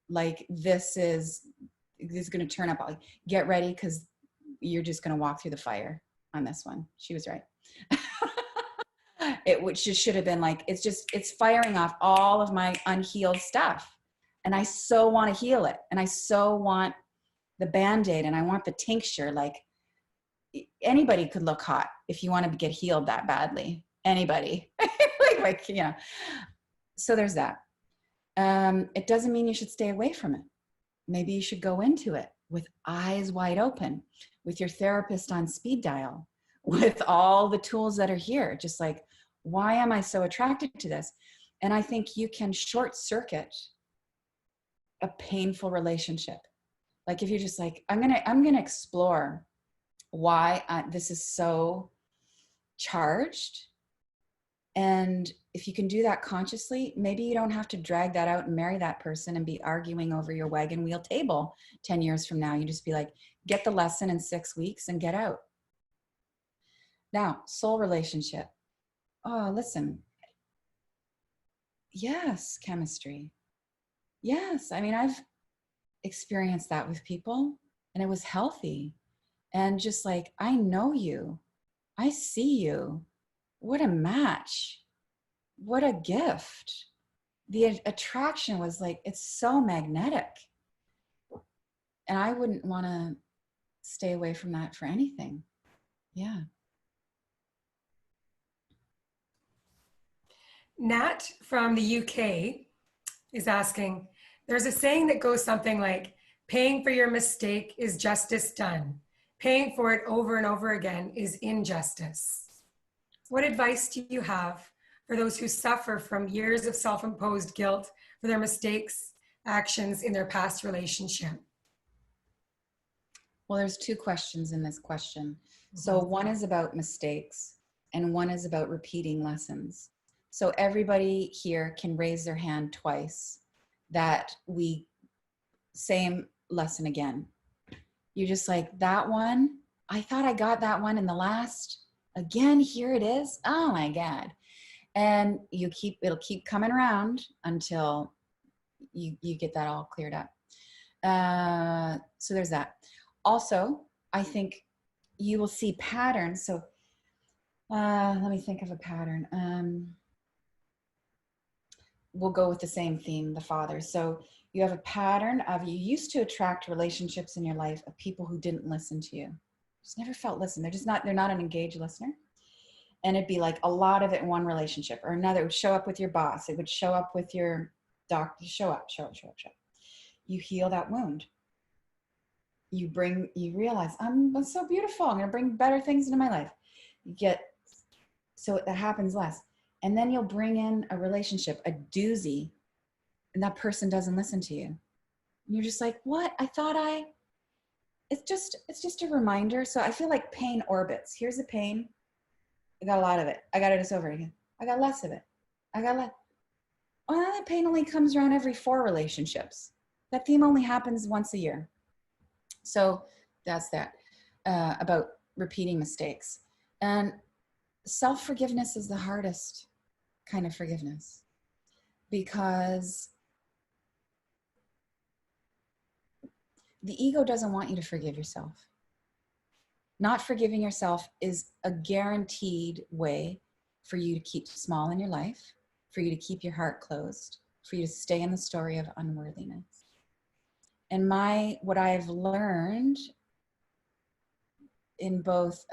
like this is going to turn up. Like, get ready, because you're just going to walk through the fire on this one. She was right. Which just should have been like, it's firing off all of my unhealed stuff. And I so want to heal it. And I so want the Band-Aid, and I want the tincture. Like, anybody could look hot if you want to get healed that badly. Anybody. like, you know. So there's that. It doesn't mean you should stay away from it. Maybe you should go into it with eyes wide open, with your therapist on speed dial, with all the tools that are here. Just like, why am I so attracted to this? And I think you can short circuit a painful relationship. Like if you're just like, I'm gonna explore why this is so charged. And if you can do that consciously, maybe you don't have to drag that out and marry that person and be arguing over your wagon wheel table 10 years from now. You just be like, get the lesson in 6 weeks and get out. Now, soul relationship. Oh, listen. Yes, chemistry. Yes. I mean, I've experienced that with people and it was healthy. And just like, I know you. I see you. What a match. What a gift. The attraction was like, it's so magnetic. And I wouldn't want to stay away from that for anything. Yeah. Nat from the UK is asking, there's a saying that goes something like, paying for your mistake is justice done. Paying for it over and over again is injustice. What advice do you have for those who suffer from years of self-imposed guilt for their mistakes, actions in their past relationship? Well, there's two questions in this question. So one is about mistakes and one is about repeating lessons. So everybody here can raise their hand twice that same lesson again. You're just like, that one, I thought I got that one in the last, again, here it is. Oh my God. And it'll keep coming around until you get that all cleared up. So there's that. Also, I think you will see patterns. So let me think of a pattern. We'll go with the same theme, the father. So you have a pattern of, you used to attract relationships in your life of people who didn't listen to you. Just never felt listened. They're not an engaged listener. And it'd be like a lot of it in one relationship or another. It would show up with your boss. It would show up with your doctor. Show up. You heal that wound. You realize, I'm so beautiful. I'm going to bring better things into my life. So that happens less. And then you'll bring in a relationship, a doozy, and that person doesn't listen to you. And you're just like, what? It's just a reminder. So I feel like pain orbits. Here's the pain. I got a lot of it. I got it just over again. I got less of it. Well, that pain only comes around every 4 relationships. That theme only happens once a year. So that's that, about repeating mistakes. And self-forgiveness is the hardest kind of forgiveness, because the ego doesn't want you to forgive yourself. Not forgiving yourself is a guaranteed way for you to keep small in your life, for you to keep your heart closed, for you to stay in the story of unworthiness. And what I've learned in both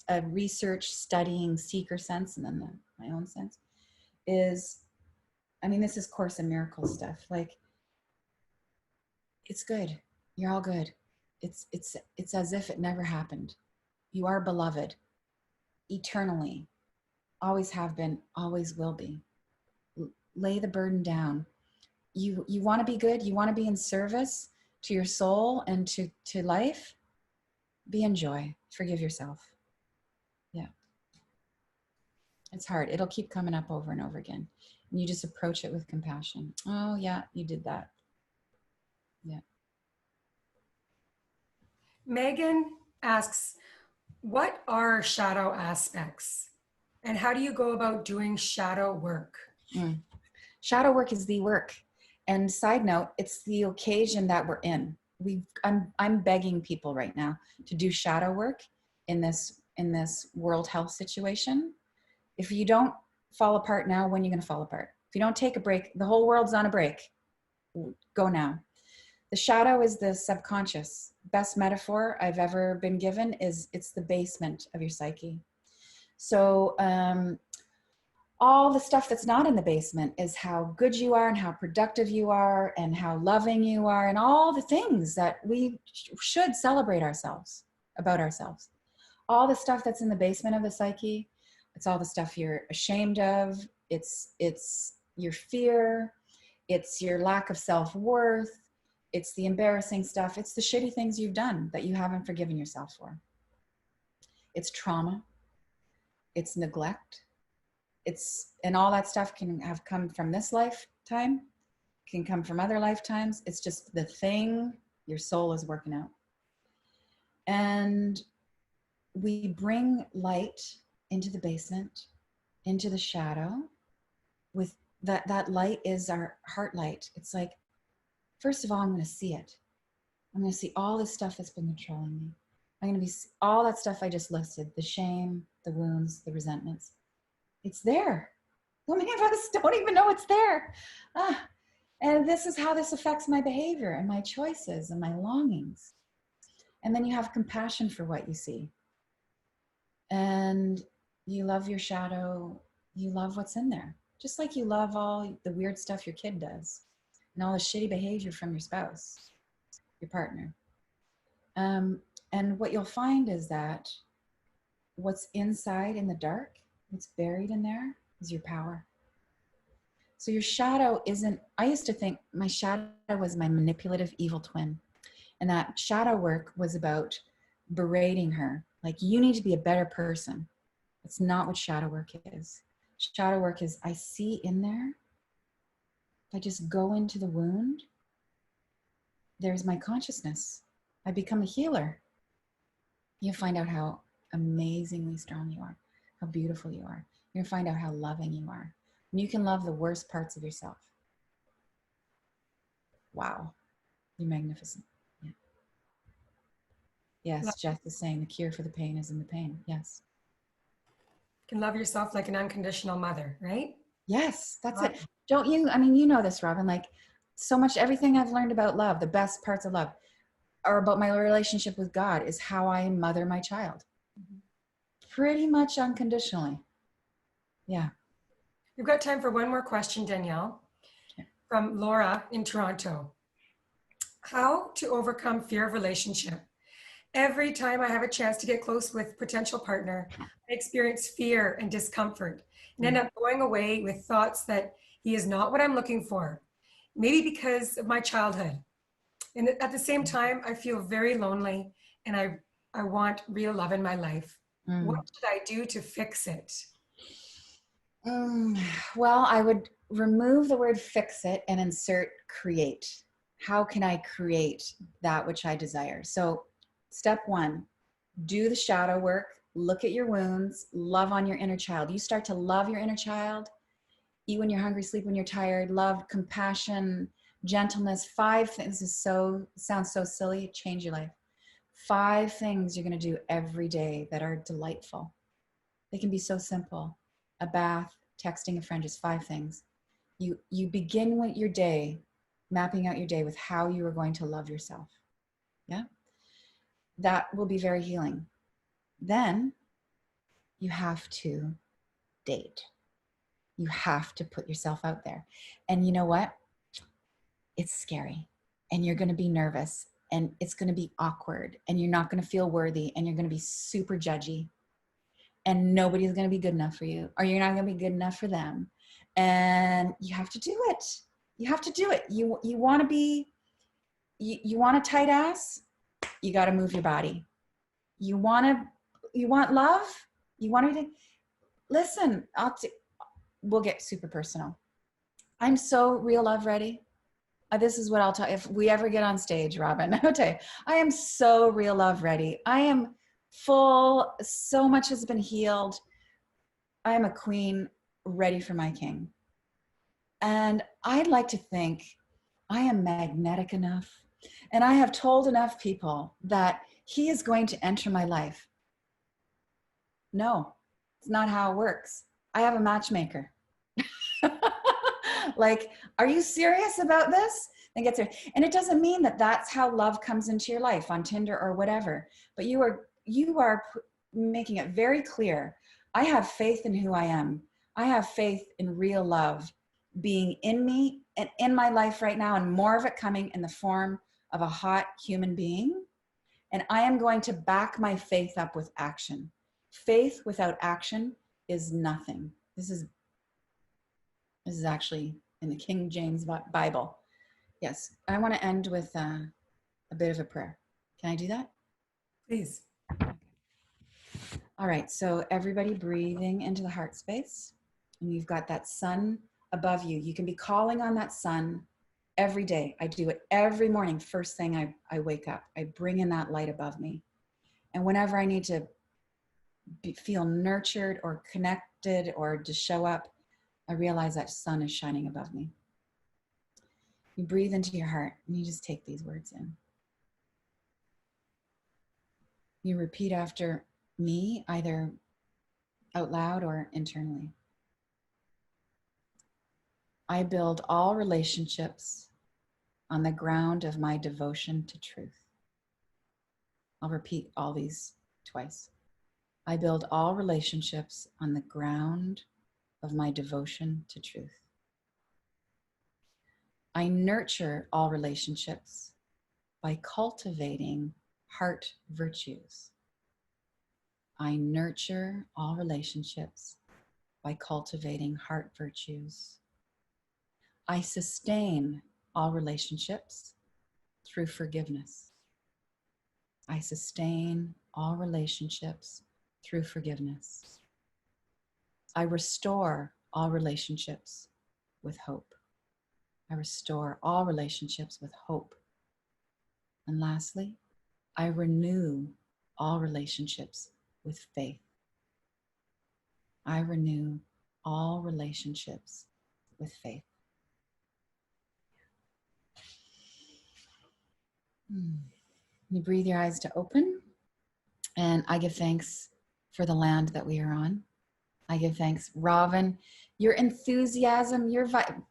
a research studying seeker sense and then my own sense is, I mean, this is Course in Miracles stuff. Like, it's good. You're all good. It's as if it never happened. You are beloved eternally. Always have been, always will be. Lay the burden down. You want to be good. You want to be in service to your soul and to life. Be in joy. Forgive yourself. Yeah. It's hard. It'll keep coming up over and over again. And you just approach it with compassion. Oh yeah, you did that. Yeah. Megan asks, what are shadow aspects? And how do you go about doing shadow work? Shadow work is the work. And side note, it's the occasion that we're in. I'm begging people right now to do shadow work in this world health situation. If you don't fall apart now, when are you going to fall apart? If you don't take a break, the whole world's on a break. Go now. The shadow is the subconscious. Best metaphor I've ever been given is it's the basement of your psyche. So all the stuff that's not in the basement is how good you are and how productive you are and how loving you are and all the things that we should celebrate about ourselves. All the stuff that's in the basement of the psyche, it's all the stuff you're ashamed of. It's your fear. It's your lack of self-worth. It's the embarrassing stuff. It's the shitty things you've done that you haven't forgiven yourself for. It's trauma. It's neglect. And all that stuff can have come from this lifetime, can come from other lifetimes. It's just the thing your soul is working out. And we bring light into the basement, into the shadow. With that light is our heart light. It's like, first of all, I'm going to see it. I'm going to see all this stuff that's been controlling me. I'm going to be all that stuff I just listed, the shame, the wounds, the resentments. It's there. So many of us don't even know it's there. And this is how this affects my behavior and my choices and my longings. And then you have compassion for what you see. And you love your shadow. You love what's in there. Just like you love all the weird stuff your kid does and all the shitty behavior from your spouse, your partner. And what you'll find is that what's inside in the dark, what's buried in there is your power. So your shadow isn't, I used to think my shadow was my manipulative evil twin. And that shadow work was about berating her. Like, you need to be a better person. That's not what shadow work is. Shadow work is, I see in there, if I just go into the wound, there's my consciousness. I become a healer. You find out how amazingly strong you are, how beautiful you are. You're gonna find out how loving you are. And you can love the worst parts of yourself. Wow, you're magnificent. Yeah. Yes, Jess is saying the cure for the pain is in the pain. Yes. You can love yourself like an unconditional mother, right? Yes, that's it. Don't you, I mean, you know this, Robin, like so much, everything I've learned about love, the best parts of love, or about my relationship with God is how I mother my child. Pretty much unconditionally. Yeah. We've got time for one more question, Danielle, from Laura in Toronto. How to overcome fear of relationship? Every time I have a chance to get close with potential partner, I experience fear and discomfort and end up going away with thoughts that he is not what I'm looking for, maybe because of my childhood. And at the same time, I feel very lonely and I want real love in my life. What should I do to fix it? Well, I would remove the word fix it and insert create. How can I create that which I desire? So step one, do the shadow work, look at your wounds, love on your inner child. You start to love your inner child, eat when you're hungry, sleep when you're tired, love, compassion, gentleness. 5 things. Sounds so silly. Change your life. 5 things you're going to do every day that are delightful. They can be so simple. A bath, texting a friend, just 5 things. You begin with your day, mapping out your day with how you are going to love yourself. Yeah. That will be very healing. Then you have to date. You have to put yourself out there. And you know what? It's scary. And you're going to be nervous. And it's going to be awkward. And you're not going to feel worthy. And you're going to be super judgy. And nobody's going to be good enough for you. Or you're not going to be good enough for them. And you have to do it. You have to do it. You want to be, you want a tight ass? You got to move your body. You want love? You want to, listen, we'll get super personal. I'm so real love ready. This is what I'll tell you. If we ever get on stage, Robin, I'll tell you, I am so real love ready. I am full. So much has been healed. I am a queen ready for my king. And I'd like to think I am magnetic enough. And I have told enough people that he is going to enter my life. No, it's not how it works. I have a matchmaker. Like, are you serious about this? Then get there. And it doesn't mean that that's how love comes into your life on Tinder or whatever. But you are making it very clear. I have faith in who I am. I have faith in real love being in me and in my life right now, and more of it coming in the form of a hot human being. And I am going to back my faith up with action. Faith without action is nothing. This is actually in the King James Bible. Yes, I want to end with a bit of a prayer. Can I do that? Please. All right, so everybody breathing into the heart space. And you've got that sun above you. You can be calling on that sun every day. I do it every morning. First thing I wake up, I bring in that light above me. And whenever I need to feel nurtured or connected or to show up, I realize that sun is shining above me. You breathe into your heart and you just take these words in. You repeat after me, either out loud or internally. I build all relationships on the ground of my devotion to truth. I'll repeat all these twice. I build all relationships on the ground of my devotion to truth. I nurture all relationships by cultivating heart virtues. I nurture all relationships by cultivating heart virtues. I sustain all relationships through forgiveness. I sustain all relationships through forgiveness. I restore all relationships with hope. I restore all relationships with hope. And lastly, I renew all relationships with faith. I renew all relationships with faith. You breathe your eyes to open, and I give thanks for the land that we are on. I give thanks. Robin, your enthusiasm,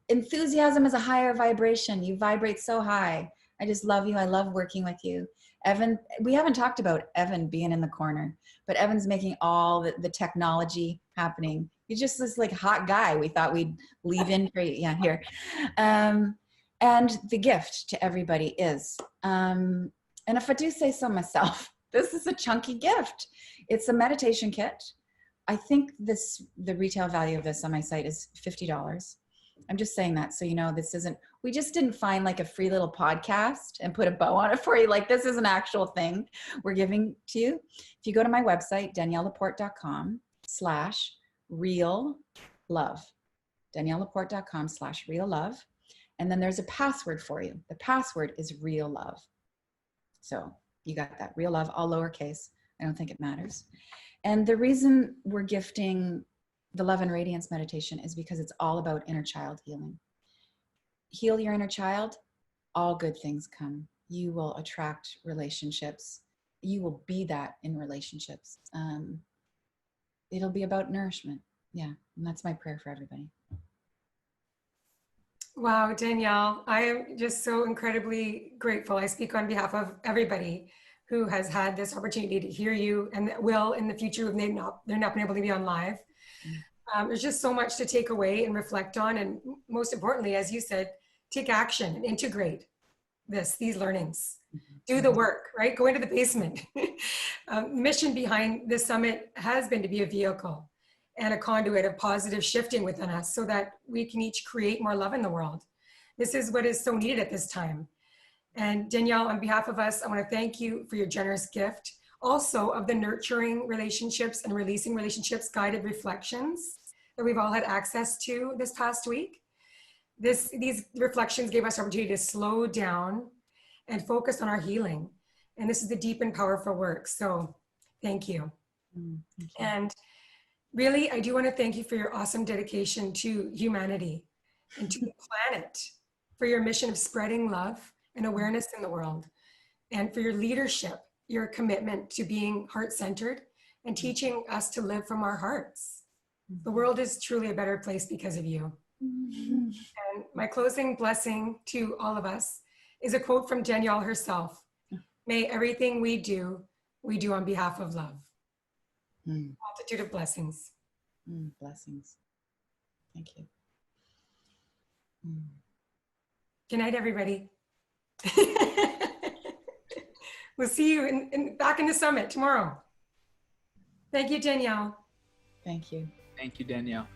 enthusiasm is a higher vibration. You vibrate so high. I just love you. I love working with you. Evan, we haven't talked about Evan being in the corner, but Evan's making all the technology happening. He's just this like hot guy. We thought we'd leave in for you. Yeah, here. And the gift to everybody is, and if I do say so myself, this is a chunky gift. It's a meditation kit. I think the retail value of this on my site is $50. I'm just saying that so you know this isn't, we just didn't find like a free little podcast and put a bow on it for you. Like this is an actual thing we're giving to you. If you go to my website, daniellelaporte.com/real love, daniellelaporte.com/real love, And then there's a password for you. The password is real love. So you got that, real love, all lowercase. I don't think it matters. And the reason we're gifting the Love and Radiance meditation is because it's all about inner child healing. Heal your inner child, all good things come. You will attract relationships. You will be that in relationships. It'll be about nourishment. Yeah, and that's my prayer for everybody. Wow, Danielle, I am just so incredibly grateful. I speak on behalf of everybody who has had this opportunity to hear you and that will in the future when they're not been able to be on live. There's just so much to take away and reflect on, and most importantly, as you said, take action and integrate these learnings. Do the work, right? Go into the basement. Mission behind this summit has been to be a vehicle and a conduit of positive shifting within us so that we can each create more love in the world. This is what is so needed at this time. And Danielle, on behalf of us, I want to thank you for your generous gift, also of the nurturing relationships and releasing relationships guided reflections that we've all had access to this past week. These reflections gave us opportunity to slow down and focus on our healing. And this is the deep and powerful work. So thank you. Thank you. And really, I do want to thank you for your awesome dedication to humanity and to the planet, for your mission of spreading love and awareness in the world, and for your leadership, your commitment to being heart-centered and teaching us to live from our hearts. The world is truly a better place because of you. And my closing blessing to all of us is a quote from Danielle herself. May everything we do on behalf of love. Multitude of blessings. Blessings. Thank you. Good night, everybody. We'll see you back in the summit tomorrow. Thank you, Danielle. Thank you. Thank you, Danielle.